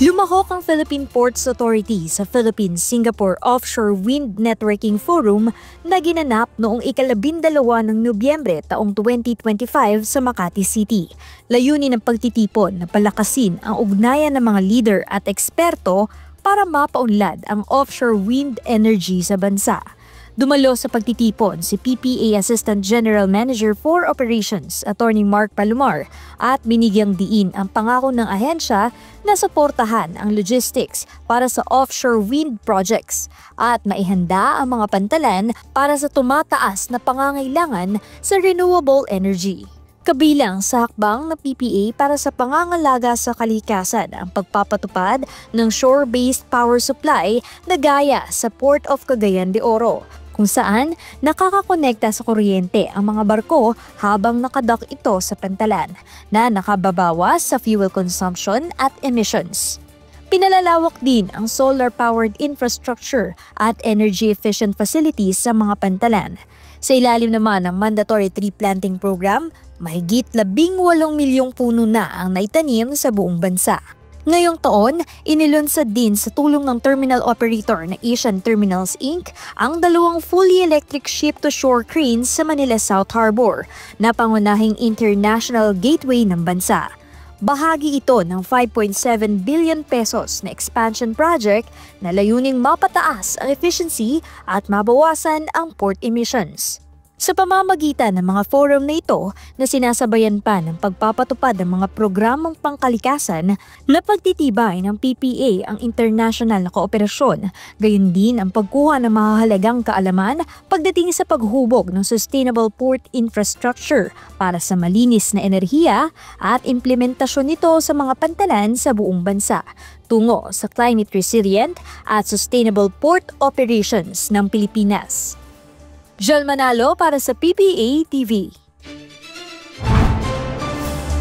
Lumahok ang Philippine Ports Authority sa Philippine-Singapore Offshore Wind Networking Forum na ginanap noong ika-12 ng Nobyembre taong 2025 sa Makati City. Layunin ng pagtitipon na palakasin ang ugnayan ng mga leader at eksperto para mapaunlad ang offshore wind energy sa bansa. Dumalo sa pagtitipon si PPA Assistant General Manager for Operations, Attorney Mark Palomar, at binigyang diin ang pangako ng ahensya na suportahan ang logistics para sa offshore wind projects at maihanda ang mga pantalan para sa tumataas na pangangailangan sa renewable energy. Kabilang sa hakbang ng PPA para sa pangangalaga sa kalikasan ang pagpapatupad ng shore-based power supply na gaya sa Port of Cagayan de Oro, kung saan nakakakonekta sa kuryente ang mga barko habang nakadock ito sa pantalan na nakababawas sa fuel consumption at emissions. Pinalalawak din ang solar-powered infrastructure at energy-efficient facilities sa mga pantalan. Sa ilalim naman ng mandatory tree planting program, mahigit 18 milyong puno na ang naitanim sa buong bansa. Ngayong taon, inilunsad din sa tulong ng terminal operator na Asian Terminals Inc. ang 2 fully electric ship-to-shore cranes sa Manila South Harbor na pangunahing international gateway ng bansa. Bahagi ito ng 5.7 billion pesos na expansion project na layuning mapataas ang efficiency at mabawasan ang port emissions. Sa pamamagitan ng mga forum na ito na sinasabayan pa ng pagpapatupad ng mga programang pangkalikasan na pagtitibay ng PPA ang international na kooperasyon, gayon din ang pagkuha ng mahahalagang kaalaman pagdating sa paghubog ng sustainable port infrastructure para sa malinis na enerhiya at implementasyon nito sa mga pantalan sa buong bansa tungo sa climate resilient at sustainable port operations ng Pilipinas. Jel Manalo para sa PPA TV.